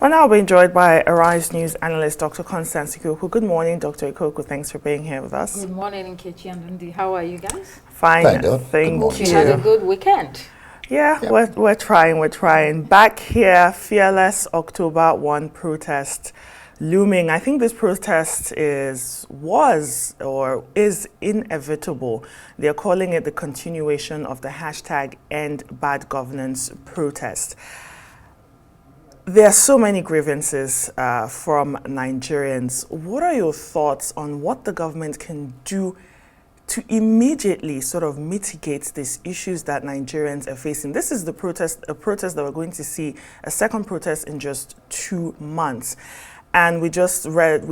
Well, now we're joined by Arise News analyst Dr. Constance Ikokwu. Good morning, Dr. Ikokwu. Thanks for being here with us. Good morning, Nkechi and Andy. How are you guys? Fine, thank you. Had a good weekend. Yeah, yep. we're trying. Back here, fearless October 1 protest looming. I think this protest is inevitable. They're calling it the continuation of the hashtag End Bad Governance protest. There are so many grievances from Nigerians. What are your thoughts on what the government can do to immediately sort of mitigate these issues that Nigerians are facing? This is a protest that we're going to see, a second protest in just 2 months. And we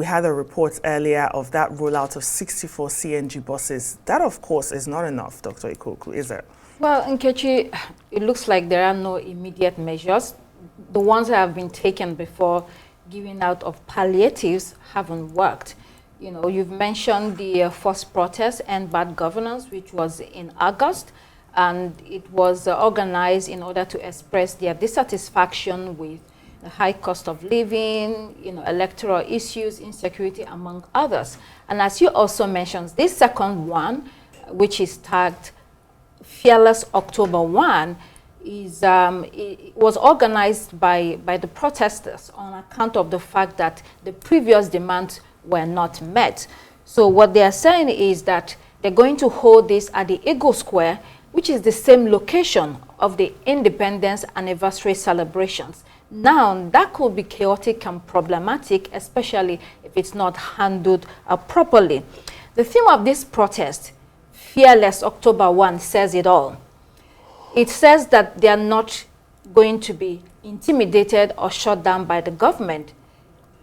had a report earlier of that rollout of 64 CNG buses. That, of course, is not enough, Dr. Ikokwu, is it? Well, Nkechi, it looks like there are no immediate measures. The ones that have been taken before giving out of palliatives haven't worked. You know, you've mentioned the first protest, End Bad Governance, which was in August, and it was organized in order to express their dissatisfaction with the high cost of living, electoral issues, insecurity, among others. And as you also mentioned, this second one, which is tagged Fearless October 1, it was organized by the protesters on account of the fact that the previous demands were not met. So what they are saying is that they're going to hold this at the Eagle Square, which is the same location of the Independence Anniversary celebrations. Now, that could be chaotic and problematic, especially if it's not handled properly. The theme of this protest, Fearless October 1, says it all. It says that they are not going to be intimidated or shut down by the government,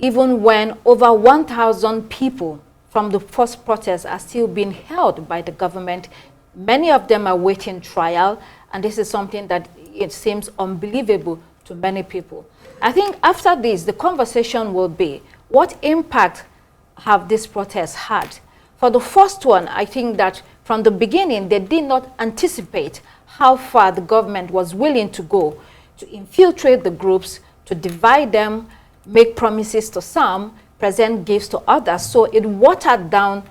even when over 1,000 people from the first protest are still being held by the government. Many of them are waiting trial, and this is something that it seems unbelievable to many people. I think after this, the conversation will be, what impact have these protests had? For the first one, I think that from the beginning, they did not anticipate how far the government was willing to go to infiltrate the groups, to divide them, make promises to some, present gifts to others. So it watered down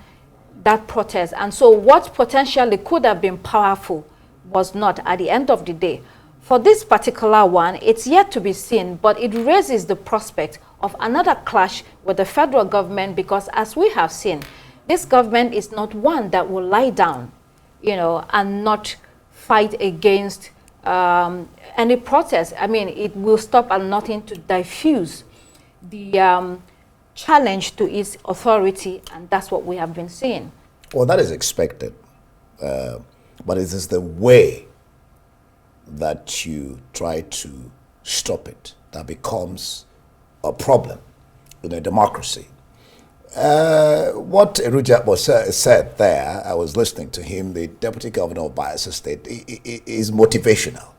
that protest. And so what potentially could have been powerful was not at the end of the day. For this particular one, it's yet to be seen, but it raises the prospect of another clash with the federal government, because as we have seen, this government is not one that will lie down, and not fight against any protest. I mean, it will stop at nothing to diffuse the challenge to its authority, and that's what we have been seeing. Well, that is expected, but it is the way that you try to stop it that becomes a problem in a democracy. What Erujabo said there, I was listening to him, the Deputy Governor of Bayelsa State, is motivational,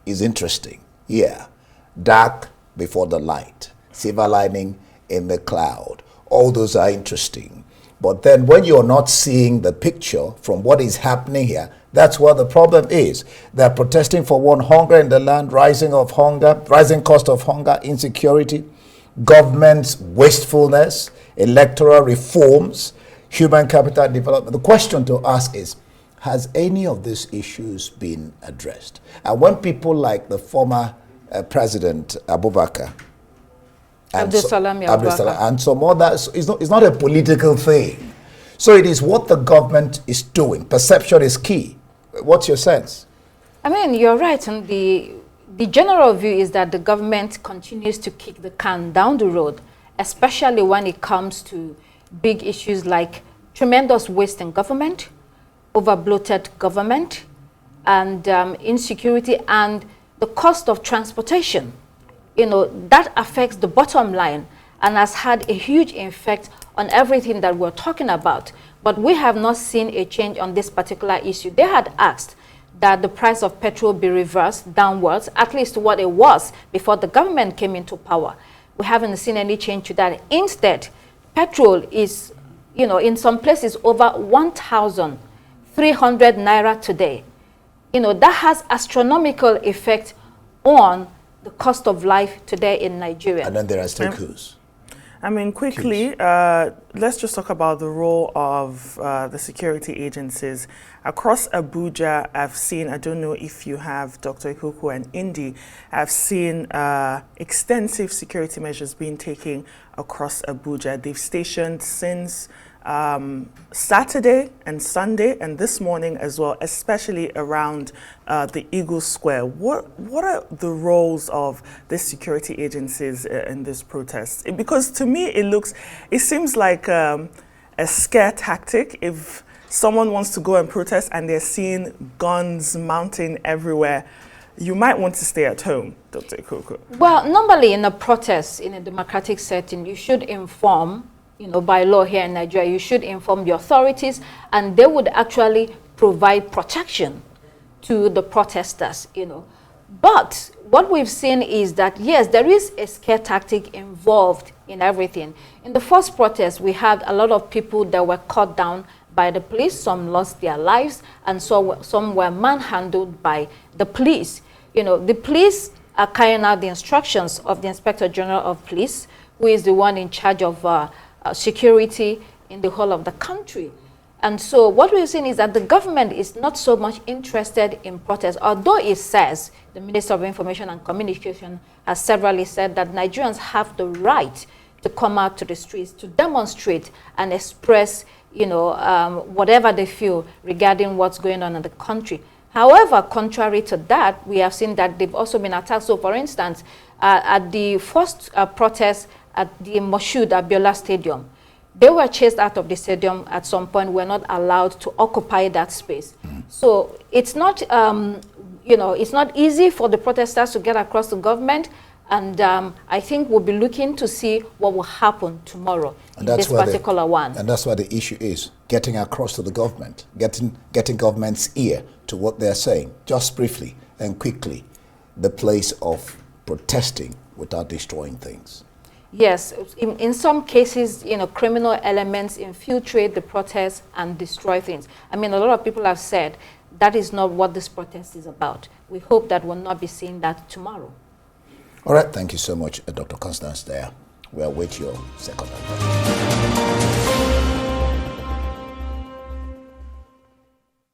is interesting. Yeah, dark before the light, silver lining in the cloud. All those are interesting. But then when you're not seeing the picture from what is happening here, that's what the problem is. They're protesting for one, hunger in the land, rising of hunger, rising cost of hunger, insecurity, government's wastefulness, electoral reforms, human capital development. The question to ask is, has any of these issues been addressed? And when people like the former President Abubakar, Abdulsalam and some others, it's not a political thing. So it is what the government is doing. Perception is key. What's your sense? I mean, you're right. And the general view is that the government continues to kick the can down the road, especially when it comes to big issues like tremendous waste in government, over-bloated government, and insecurity, and the cost of transportation. That affects the bottom line and has had a huge effect on everything that we're talking about. But we have not seen a change on this particular issue. They had asked that the price of petrol be reversed downwards, at least to what it was before the government came into power. We haven't seen any change to that. Instead, petrol is, in some places over 1,300 naira today. That has astronomical effect on the the cost of life today in Nigeria. And then there are still coups. I mean, quickly, let's just talk about the role of the security agencies. Across Abuja, I've seen, I don't know if you have, Dr. Ikokwu and Indy, I've seen extensive security measures being taken across Abuja. They've stationed since Saturday and Sunday and this morning as well, especially around the Eagle Square. What are the roles of the security agencies in this protest? Because to me, it seems like a scare tactic. If someone wants to go and protest and they're seeing guns mounting everywhere, you might want to stay at home, Dr. Ikokwu. Well, normally in a protest, in a democratic setting, you should inform, by law here in Nigeria, you should inform the authorities, and they would actually provide protection to the protesters, But what we've seen is that, yes, there is a scare tactic involved in everything. In the first protest, we had a lot of people that were cut down by the police. Some lost their lives, and so some were manhandled by the police. The police are carrying out the instructions of the Inspector General of Police, who is the one in charge of security in the whole of the country. And so what we're seeing is that the government is not so much interested in protests, although it says, the Minister of Information and Communication has severally said that Nigerians have the right to come out to the streets to demonstrate and express, whatever they feel regarding what's going on in the country. However, contrary to that, we have seen that they've also been attacked. So, for instance, at the first protest at the Moshood Abiola Stadium, they were chased out of the stadium at some point, were not allowed to occupy that space. So it's not, it's not easy for the protesters to get across the government. And I think we'll be looking to see what will happen tomorrow in this particular one. And that's why the issue is getting across to the government, getting government's ear to what they're saying. Just briefly and quickly, the place of protesting without destroying things. Yes, in some cases, criminal elements infiltrate the protests and destroy things. I mean, a lot of people have said that is not what this protest is about. We hope that we'll not be seeing that tomorrow. All right, thank you so much, Dr. Constance there. We'll await your second.